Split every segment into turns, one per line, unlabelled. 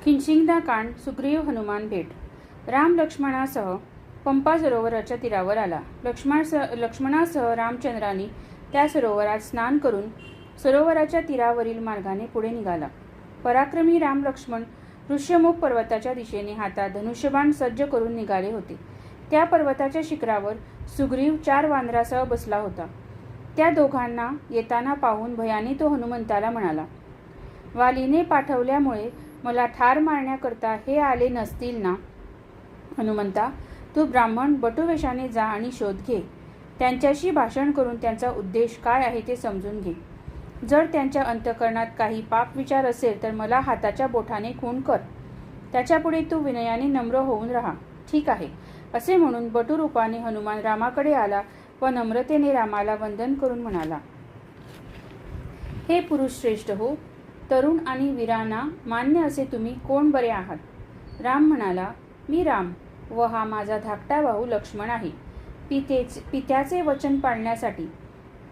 किंचिंदाकांड सुग्रीव हनुमान भेट. राम लक्ष्मणासह पंपा सरोवराच्या तीरावर आला. लक्ष्मणासह रामचंद्राने त्या सरोवरात स्नान करून सरोवराच्या तीरावरील मार्गाने पुढे निघाला. पराक्रमी राम लक्ष्मण ऋष्यमुख पर्वताच्या दिशेने हातात धनुष्यबाण सज्ज करून निघाले होते. त्या पर्वताच्या शिखरावर सुग्रीव 4 वानरासह बसला होता. त्या दोघांना येताना पाहून भयाने तो हनुमंताला म्हणाला, वालीने पाठवल्यामुळे मला ठार मारण्याकरता हे आले नसतील ना? हनुमंता, तू ब्राह्मण बटुवेषाने जा आणि शोध घे. त्यांच्याशी भाषण करून त्यांचा उद्देश काय आहे ते समजून घे. जर त्यांच्या अंतःकरणात काही पाप विचार असेल तर मला हाताच्या बोटाने खून कर. त्याच्यापुढे तू विनयाने नम्र होऊन राहा. ठीक आहे, असे म्हणून बटुरूपाने हनुमान रामाकडे आला व नम्रतेने रामाला वंदन करून म्हणाला, हे पुरुष श्रेष्ठ हो, तरुण आणि वीरांना मान्य असे तुम्ही कोण बरे आहात? राम म्हणाला, मी राम व हा माझा धाकटा भाऊ लक्ष्मण आहे. पित्याचे वचन पाळण्यासाठी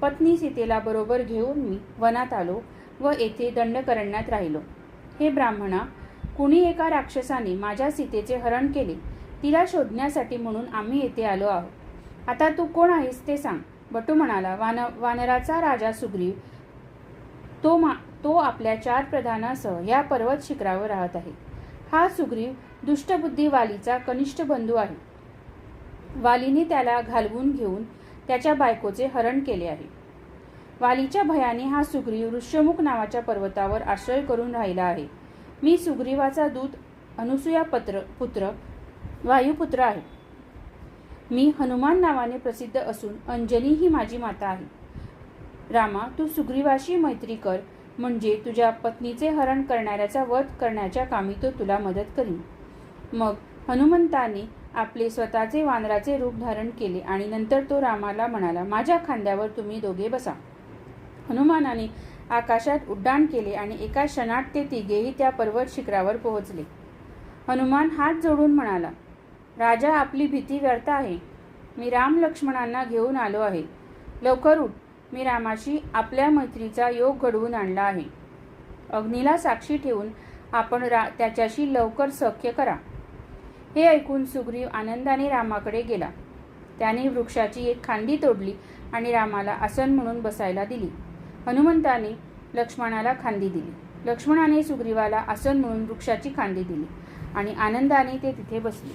पत्नी सीतेला बरोबर घेऊन मी वनात आलो व येथे दंडकारण्यात राहिलो. हे ब्राह्मणा, कुणी एका राक्षसाने माझ्या सीतेचे हरण केले. तिला शोधण्यासाठी म्हणून आम्ही येथे आलो आहोत. आता तू कोण आहेस ते सांग. बटू म्हणाला, वानराचा राजा सुग्रीव. तो आपल्या 4 प्रधानासह या पर्वत शिखरावर राहत आहे. हा सुग्रीव दुष्टबुद्धी वालीचा कनिष्ठ बंधू आहे. वालीने त्याला घालवून घेऊन त्याच्या बायकोचे हरण केले आहे. वालीच्या भयाने हा सुग्रीव ऋष्यमुख नावाच्या पर्वतावर आश्रय करून राहिला आहे. मी सुग्रीवाचा दूत अनुसूया पुत्र वायुपुत्र आहे. मी हनुमान नावाने प्रसिद्ध असून अंजनी ही माझी माता आहे. रामा, तू सुग्रीवाशी मैत्री कर, म्हणजे तुझ्या पत्नीचे हरण करणाऱ्याचा वध करण्याच्या कामी तो तुला मदत करीन. मग हनुमंताने आपले स्वतःचे वानराचे रूप धारण केले आणि नंतर तो रामाला म्हणाला, माझ्या खांद्यावर तुम्ही दोघे बसा. हनुमानाने आकाशात उड्डाण केले आणि एका क्षणात ते तिघेही त्या पर्वत शिखरावर पोहोचले. हनुमान हात जोडून म्हणाला, राजा, आपली भीती व्यर्थ आहे. मी राम लक्ष्मणांना घेऊन आलो आहे. लवकर उठ. मी रामाशी आपल्या मैत्रीचा योग घडवून आणला आहे. अग्नीला साक्षी ठेवून आपण त्याच्याशी लवकर सख्य करा. हे ऐकून सुग्रीव आनंदाने रामाकडे गेला. त्याने वृक्षाची एक खांदी तोडली आणि रामाला आसन म्हणून बसायला दिली. हनुमंताने लक्ष्मणाला खांदी दिली. लक्ष्मणाने सुग्रीवाला आसन म्हणून वृक्षाची खांदी दिली आणि आनंदाने ते तिथे बसले.